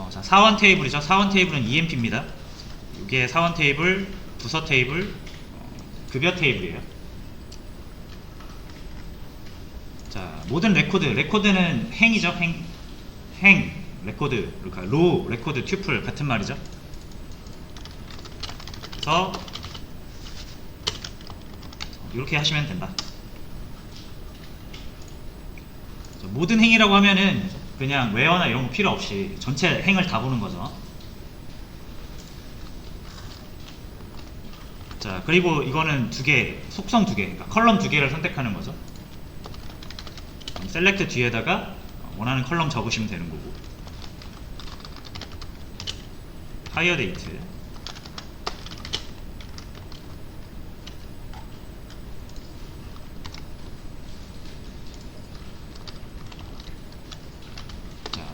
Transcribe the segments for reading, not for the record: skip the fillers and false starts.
자, 사원 테이블이죠. 사원 테이블은 EMP입니다. 이게 사원 테이블, 부서 테이블, 급여 테이블이에요. 자, 모든 레코드는 행이죠. 행 레코드, 그러니까 로 레코드 튜플 같은 말이죠. 그래서 이렇게 하시면 된다. 모든 행이라고 하면은 그냥 웨어나 이런 거 필요 없이 전체 행을 다 보는 거죠. 자, 그리고 이거는 속성 두 개, 그러니까 컬럼 두 개를 선택하는 거죠. 셀렉트 뒤에다가 원하는 컬럼 적으시면 되는 거고. 하이어 데이트. 자,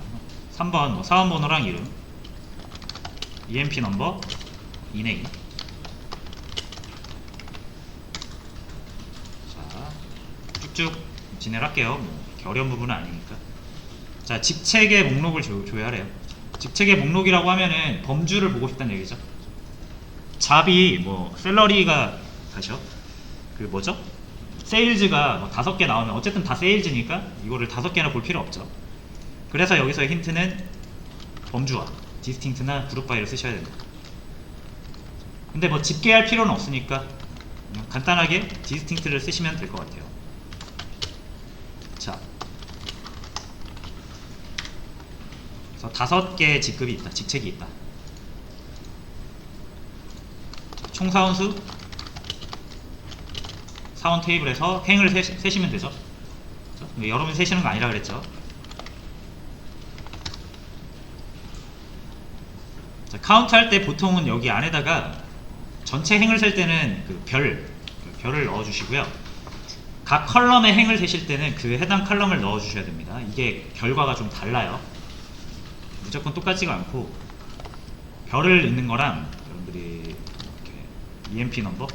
3번 사원 번호랑 이름, EMP 넘버, 이네임. 자, 쭉쭉 진행할게요. 뭐 이렇게 어려운 부분은 아니니까. 자, 직책의 목록을 조회하래요. 직책의 목록이라고 하면은 범주를 보고 싶다는 얘기죠. 잡이 뭐 샐러리가 다시요. 그 뭐죠? 세일즈가 뭐 5개 나오면 어쨌든 다 세일즈니까 이거를 5개나 볼 필요 없죠. 그래서 여기서의 힌트는 범주와 디스팅트나 그룹 바이를 쓰셔야 됩니다. 근데 뭐 집계할 필요는 없으니까 그냥 간단하게 디스팅트를 쓰시면 될 것 같아요. 자, 그래서 5개의 직급이 있다, 직책이 있다. 총 사원수, 사원 테이블에서 행을 세시면 되죠. 여러분이 세시는 거 아니라 그랬죠. 자, 카운트 할 때 보통은 여기 안에다가 전체 행을 셀 때는 그 별을 넣어 주시고요. 각 컬럼에 행을 세실 때는 그 해당 컬럼을 넣어 주셔야 됩니다. 이게 결과가 좀 달라요. 무조건 똑같지가 않고, 별을 넣는 거랑 여러분들이 이렇게 EMP 넘버,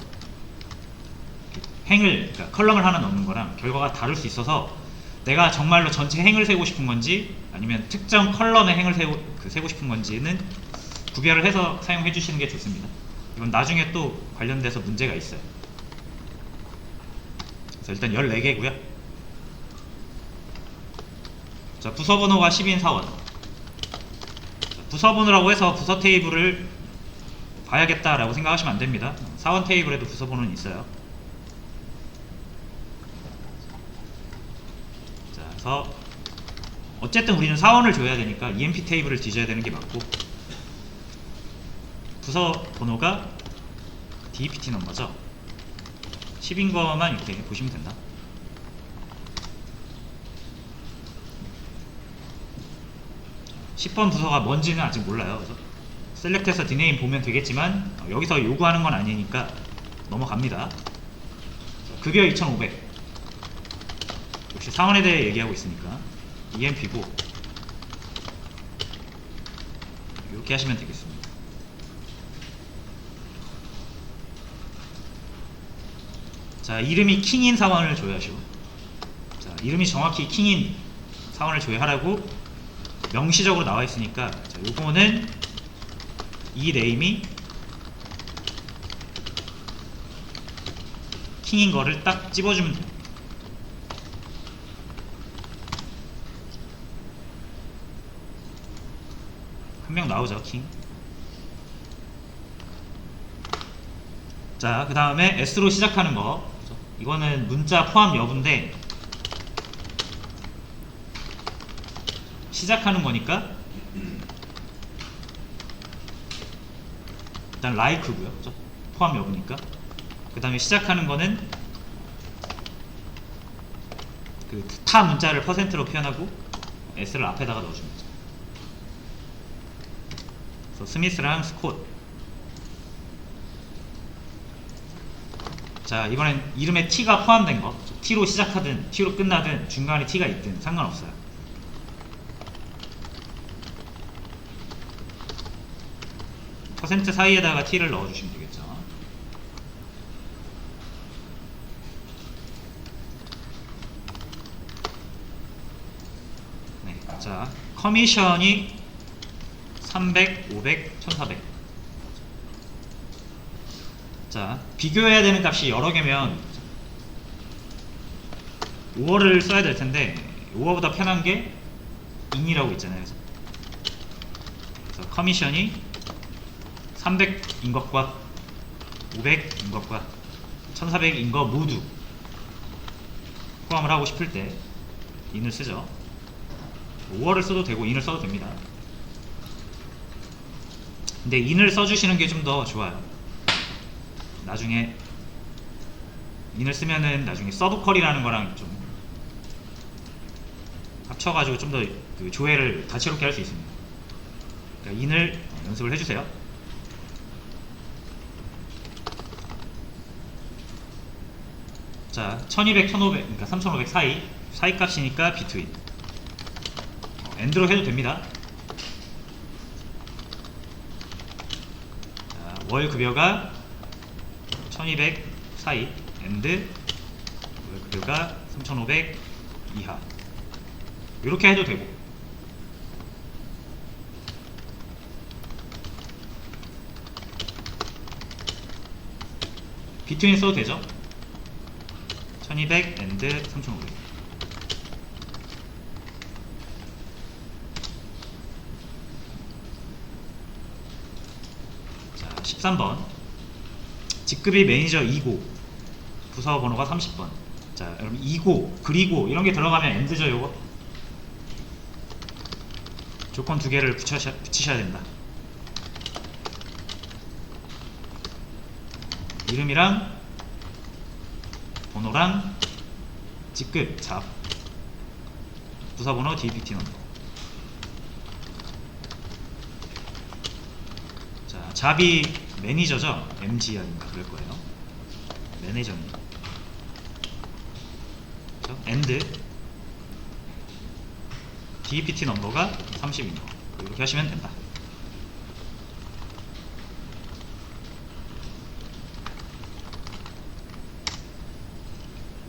그러니까 컬럼을 하나 넣는 거랑 결과가 다를 수 있어서 내가 정말로 전체 행을 세고 싶은 건지 아니면 특정 컬럼의 행을 세고 싶은 건지는 구별을 해서 사용해 주시는 게 좋습니다. 이건 나중에 또 관련돼서 문제가 있어요. 그래서 일단 14개고요. 자, 부서 번호가 10인 사원. 부서 번호라고 해서 부서 테이블을 봐야겠다라고 생각하시면 안 됩니다. 사원 테이블에도 부서 번호는 있어요. 자, 그래서 어쨌든 우리는 사원을 줘야 되니까 EMP 테이블을 뒤져야 되는 게 맞고, 부서 번호가 DEPT 넘버죠. 10인 거만 이렇게 보시면 된다. 자, 10번 부서가 뭔지는 아직 몰라요. 그래서 셀렉트해서 디네임 보면 되겠지만 여기서 요구하는 건 아니니까 넘어갑니다. 자, 급여 2,500. 역시 사원에 대해 얘기하고 있으니까 EMP고 이렇게 하시면 되겠습니다. 자, 이름이 킹인 사원을 조회하시고, 자, 이름이 정확히 킹인 사원을 조회하라고 명시적으로 나와 있으니까, 자, 요거는 이 네임이 킹인 거를 딱 찝어주면 돼요. 한 명 나오죠, 킹. 자, 그 다음에 S로 시작하는 거, 이거는 문자 포함 여부인데 시작하는 거니까 일단 like고요, 그죠? 포함 여부니까. 그 다음에 시작하는 거는 그 타 문자를 퍼센트로 표현하고 S를 앞에다가 넣어주는 거죠. 그래서 스미스랑 스콧. 자, 이번엔 이름에 T가 포함된 거, T로 시작하든 T로 끝나든 중간에 T가 있든 상관없어요. 퍼센트 사이에다가 T를 넣어주시면 되겠죠. 네, 자, 커미션이 300, 500, 1400. 자, 비교해야 되는 값이 여러 개면 5월을 써야 될 텐데 5월보다 편한 게 인이라고 있잖아요. 그래서 커미션이 300인 것과 500인 것과 1400인 거 모두 포함을 하고 싶을 때 인을 쓰죠. 5월을 써도 되고 인을 써도 됩니다. 근데 인을 써주시는 게 좀 더 좋아요. 나중에 인을 쓰면은 나중에 서브컬이라는 거랑 좀 합쳐가지고 좀 더 그 조회를 다채롭게 할 수 있습니다. 그러니까 인을 연습을 해주세요. 자, 1200, 1500, 그러니까 3500 사이 값이니까 비트윈. 엔드로 해도 됩니다. 자, 월 급여가 1200 사이, 엔드, 월 급여가 3500 이하. 이렇게 해도 되고. 비트윈 써도 되죠? 1200 엔드 3500. 자, 13번. 직급이 매니저 2고 부서 번호가 30번. 자, 여러분 2고 그리고 이런 게 들어가면 엔드죠, 요거. 조건 두 개를 붙이셔야 된다. 이름이랑 번호랑 직급, 잡, 부서번호, DPT 넘버. 자, 잡이 매니저죠? MGR인가 그럴 거예요. 매니저님. 엔드, DPT 넘버가 30인 거. 이렇게 하시면 된다.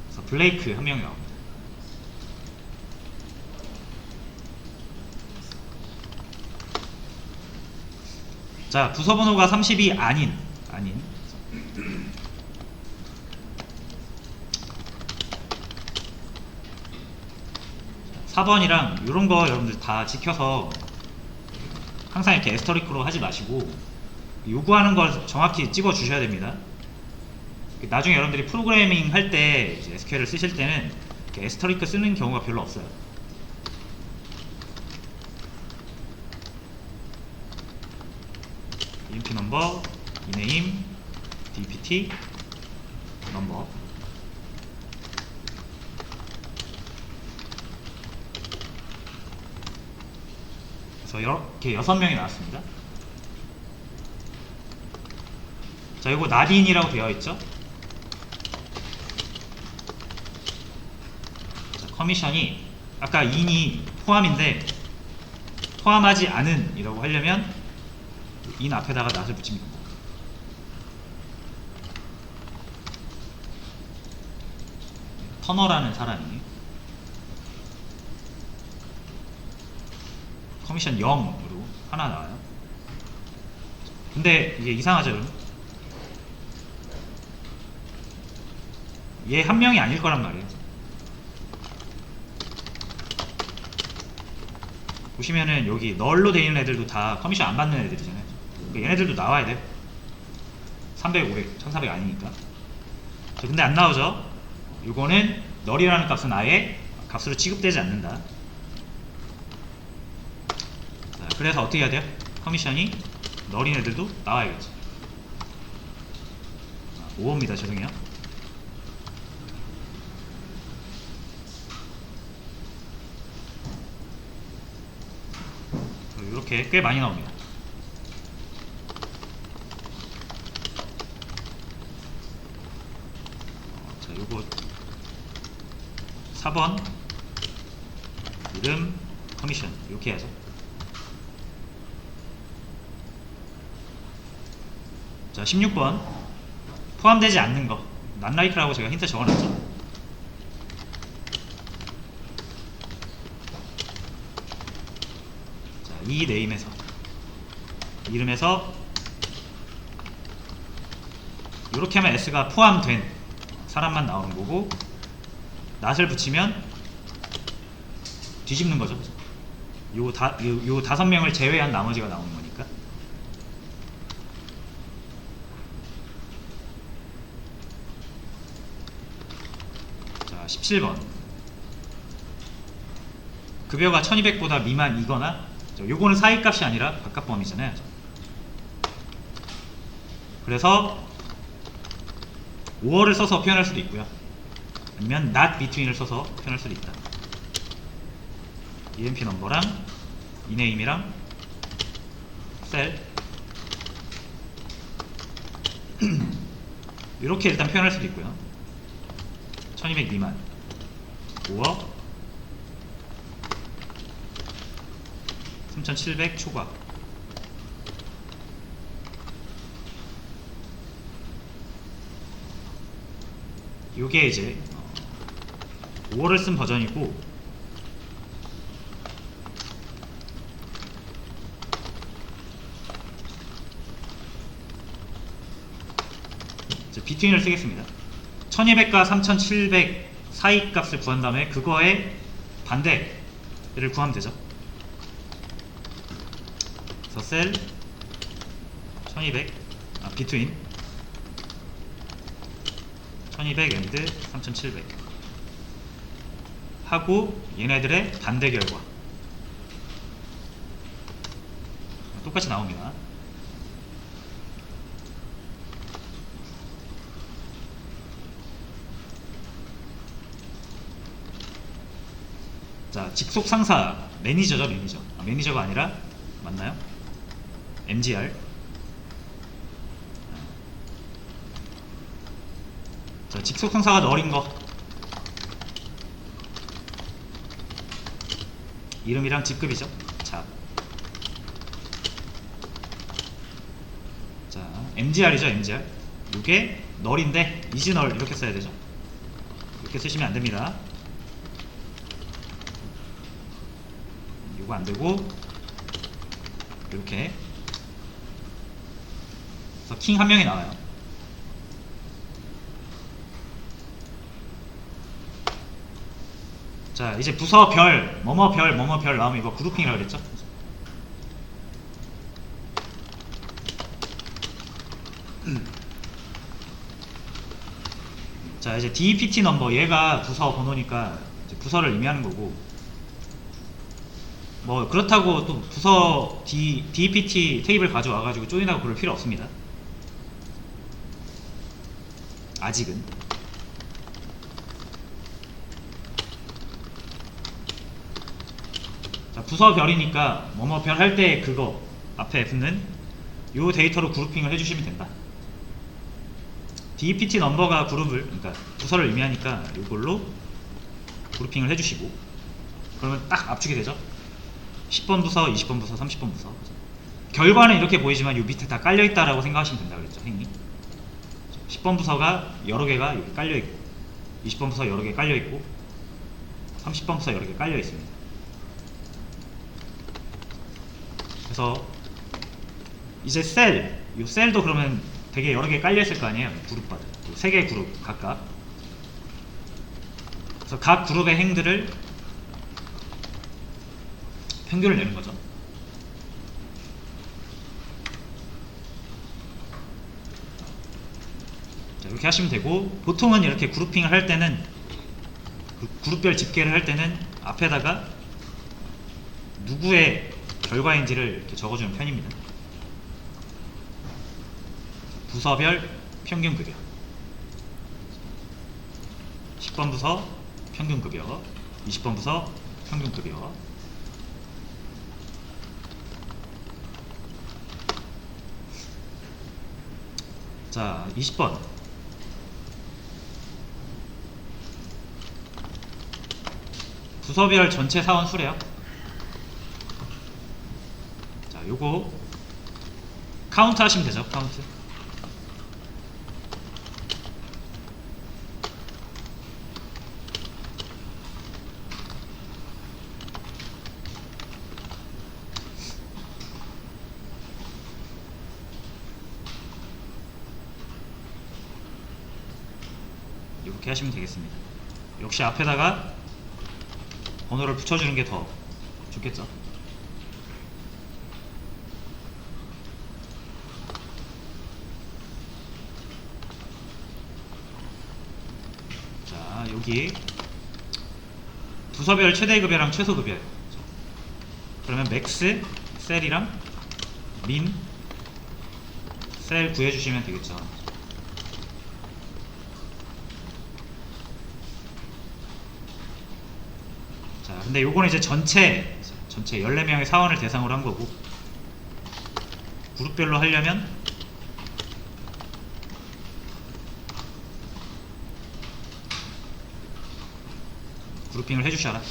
그래서 블레이크 한 명이 나옵니다. 자, 부서번호가 30이 아닌 4번이랑 이런 거 여러분들 다 지켜서 항상 이렇게 에스터릭으로 하지 마시고 요구하는 걸 정확히 찍어 주셔야 됩니다. 나중에 여러분들이 프로그래밍 할 때 SQL을 쓰실 때는 이렇게 에스터리크 쓰는 경우가 별로 없어요. 인피 넘버, 이네임, DPT 넘버. 그래서 이렇게 6명이 나왔습니다. 자, 이거 나딘이라고 되어 있죠? 자, 커미션이 아까 인이 포함인데 포함하지 않은 이라고 하려면 인 앞에다가 낫을 붙이면 됩니다. 터너라는 사람이 커미션 0으로 하나 나와요. 근데 이게 이상하죠, 여러분? 얘 한 명이 아닐 거란 말이에요. 보시면은 여기 널로 되어 있는 애들도 다 커미션 안 받는 애들이잖아요. 그러니까 얘네들도 나와야 돼요. 300, 500, 1400 아니니까. 자, 근데 안 나오죠? 이거는 널이라는 값은 아예 값으로 취급되지 않는다. 자, 그래서 어떻게 해야 돼요? 커미션이 널인 애들도 나와야겠죠. 5호입니다. 죄송해요. 이렇게 꽤 많이 나옵니다. 자, 요거 4번 이름, 커미션 이렇게 해야죠. 자, 16번 포함되지 않는 거 not like라고 제가 힌트 적어놨죠. 자, 이 네임에서 이름에서 이렇게 하면 s가 포함된 사람만 나오는 거고, 낫을 붙이면 뒤집는 거죠. 요 5명을 제외한 나머지가 나오는 거니까. 자, 17번. 급여가 1200보다 미만이거나, 요거는 사이값이 아니라 바깥범위잖아요. 그래서 5월을 써서 표현할 수도 있고요, 아니면 not between을 써서 표현할 수도 있다. EMP 넘버랑 이네임이랑 셀 이렇게 일단 표현할 수도 있고요. 1200 미만 5억 3700 초과. 요게 이제 5월을 쓴 버전이고, 이제 비트윈을 쓰겠습니다. 1200과 3700 사이 값을 구한 다음에 그거의 반대를 구하면 되죠. 그래서 셀 1200 비트윈 1200 and 3700 하고 얘네들의 반대 결과 똑같이 나옵니다. 자, 직속 상사 매니저죠. 매니저가 아니라 맞나요? MGR. 자, 직속 상사가 널인 거 이름이랑 직급이죠. 자, MGR이죠. MGR. 이게 널인데 이즈널 이렇게 써야 되죠. 이렇게 쓰시면 안 됩니다. 이거 안 되고 이렇게. 그래서 킹 한 명이 나와요. 자, 이제 부서 별, 뭐뭐 별, 뭐뭐 별 나오면 이거 그룹핑이라고 그랬죠? 자, 이제 DPT 넘버, 얘가 부서 번호니까 이제 부서를 의미하는 거고, 뭐 그렇다고 또 부서 DPT 테이블 가져와가지고 조인하고 그럴 필요 없습니다. 아직은. 자, 부서별이니까 뭐뭐별 할 때 그거 앞에 붙는 요 데이터로 그룹핑을 해주시면 된다. DPT 넘버가 그룹을, 그러니까 부서를 의미하니까 이걸로 그룹핑을 해주시고, 그러면 딱 압축이 되죠. 10번 부서, 20번 부서, 30번 부서. 결과는 이렇게 보이지만 요 밑에 다 깔려있다라고 생각하시면 된다 그랬죠, 행위. 10번 부서가 여러 개가 여기 깔려있고, 20번 부서 여러 개 깔려있고, 30번 부서 여러 개 깔려있습니다. 그래서 이제 셀, 요 셀도 그러면 되게 여러 개 깔려있을 거 아니에요. 그룹바들 3개의 그룹 각각. 그래서 각 그룹의 행들을 평균을 내는 거죠. 자, 이렇게 하시면 되고, 보통은 이렇게 그룹핑을 할 때는, 그룹별 집계를 할 때는 앞에다가 누구의 결과인지를 이렇게 적어주는 편입니다. 부서별 평균급여, 10번 부서 평균급여, 20번 부서 평균급여. 자, 20번. 부서별 전체 사원 수래요. 자, 요거 카운트 하시면 되죠. 카운트. 이렇게 하시면 되겠습니다. 역시 앞에다가 번호를 붙여주는 게 더 좋겠죠. 자, 여기 부서별 최대급여랑 최소급여, 그러면 맥스 셀이랑 민 셀 구해주시면 되겠죠. 자, 근데 요거는 이제 전체 14명의 사원을 대상으로 한 거고, 그룹별로 하려면 그룹핑을 해주셔라.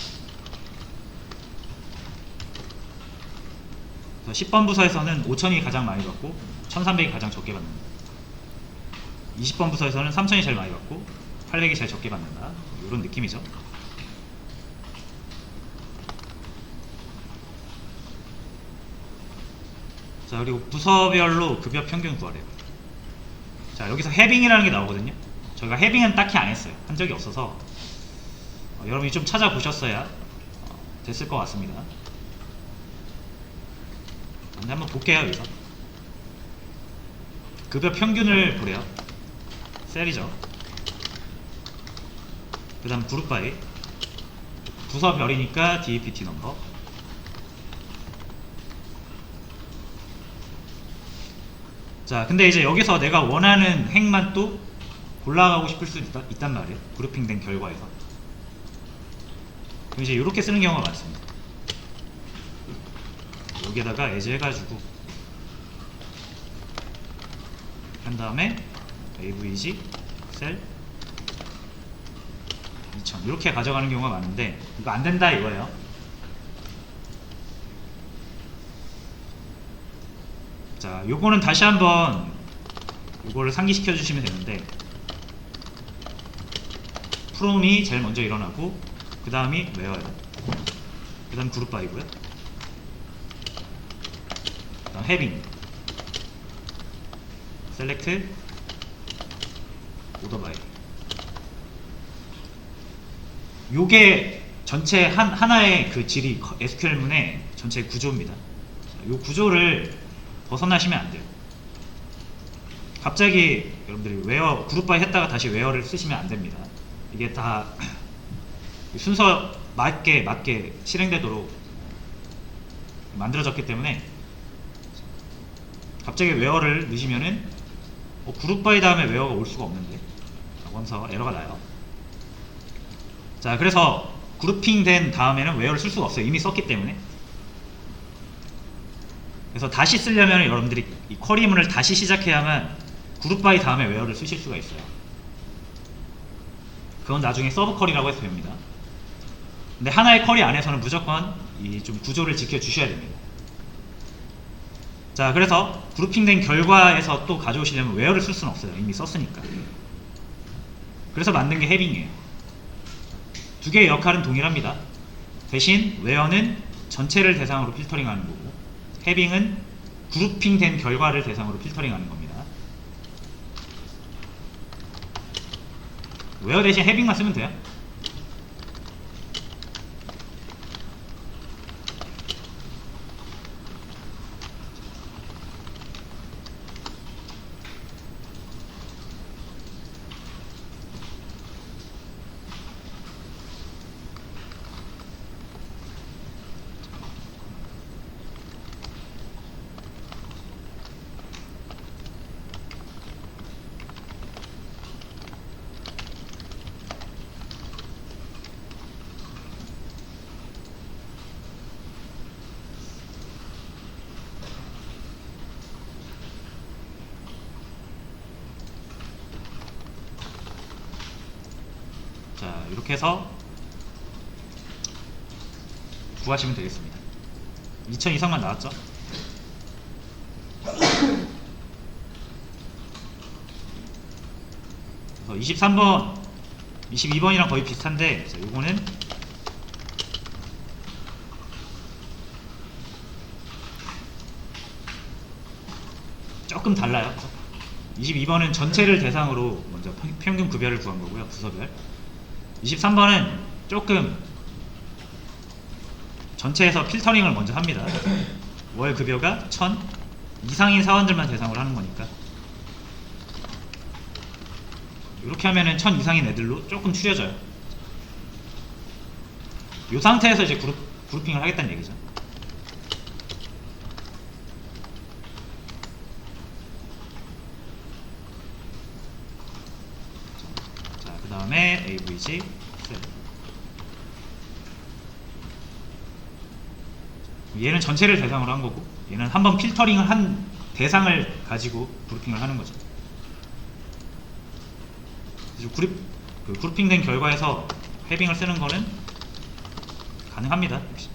그래서 10번 부서에서는 5,000이 가장 많이 받고 1,300이 가장 적게 받는다. 20번 부서에서는 3,000이 제일 많이 받고 800이 제일 적게 받는다. 이런 느낌이죠. 자, 그리고 부서별로 급여 평균 구하래요. 자, 여기서 해빙이라는 게 나오거든요. 저희가 해빙은 딱히 안 했어요. 한 적이 없어서 여러분이 좀 찾아보셨어야 됐을 것 같습니다. 근데 한번 볼게요. 여기서 급여 평균을 보래요. 셀이죠. 그 다음 그룹 바이, 부서별이니까 DAPT 넘버. 자, 근데 이제 여기서 내가 원하는 행만 또 골라가고 싶을 수 있단 말이에요. 그룹핑된 결과에서. 그럼 이제 이렇게 쓰는 경우가 많습니다. 여기에다가 as 해가지고 한 다음에 avg 셀 2000 이렇게 가져가는 경우가 많은데, 이거 안 된다 이거예요. 자, 요거는 다시 한번 요거를 상기시켜 주시면 되는데, 프롬이 제일 먼저 일어나고 그 다음이 웨어예요. 그 다음 그룹 바이고요. 그 다음 해빙, 셀렉트, 오더 바이. 요게 전체 하나의 그 질이 SQL문의 전체 구조입니다. 요 구조를 벗어나시면 안 돼요. 갑자기 여러분들이 웨어 그룹 바이 했다가 다시 웨어를 쓰시면 안 됩니다. 이게 다 순서 맞게 실행되도록 만들어졌기 때문에, 갑자기 웨어를 넣으시면은 그룹 바이 다음에 웨어가 올 수가 없는데 라고 하면서 에러가 나요. 자, 그래서 그룹핑 된 다음에는 웨어를 쓸 수가 없어요. 이미 썼기 때문에. 그래서 다시 쓰려면 여러분들이 이 쿼리문을 다시 시작해야만 그룹 바이 다음에 웨어를 쓰실 수가 있어요. 그건 나중에 서브 쿼리라고 해서 됩니다. 근데 하나의 쿼리 안에서는 무조건 이 좀 구조를 지켜 주셔야 됩니다. 자, 그래서 그룹핑된 결과에서 또 가져오시려면 웨어를 쓸 수는 없어요. 이미 썼으니까. 그래서 만든 게 해빙이에요. 두 개의 역할은 동일합니다. 대신 웨어는 전체를 대상으로 필터링하는 거고, 해빙은 그룹핑된 결과를 대상으로 필터링하는 겁니다. 웨어 대신 해빙만 쓰면 돼요. 자, 이렇게 해서 구하시면 되겠습니다. 2000 이상만 나왔죠? 그래서 23번, 22번이랑 거의 비슷한데, 자, 요거는 조금 달라요. 22번은 전체를 대상으로 먼저 평균 급여를 구한 거고요. 부서별. 23번은 조금 전체에서 필터링을 먼저 합니다. 월 급여가 1000 이상인 사원들만 대상으로 하는 거니까. 이렇게 하면은 1000 이상인 애들로 조금 추려져요. 이 상태에서 이제 그룹핑을 하겠다는 얘기죠. 자, 그 다음에 AVG 셀. 얘는 전체를 대상으로 한 거고, 얘는 한번 필터링을 한 대상을 가지고 그룹핑을 하는 거죠. 그래서 그룹핑된 결과에서 헤빙을 쓰는 거는 가능합니다. 역시.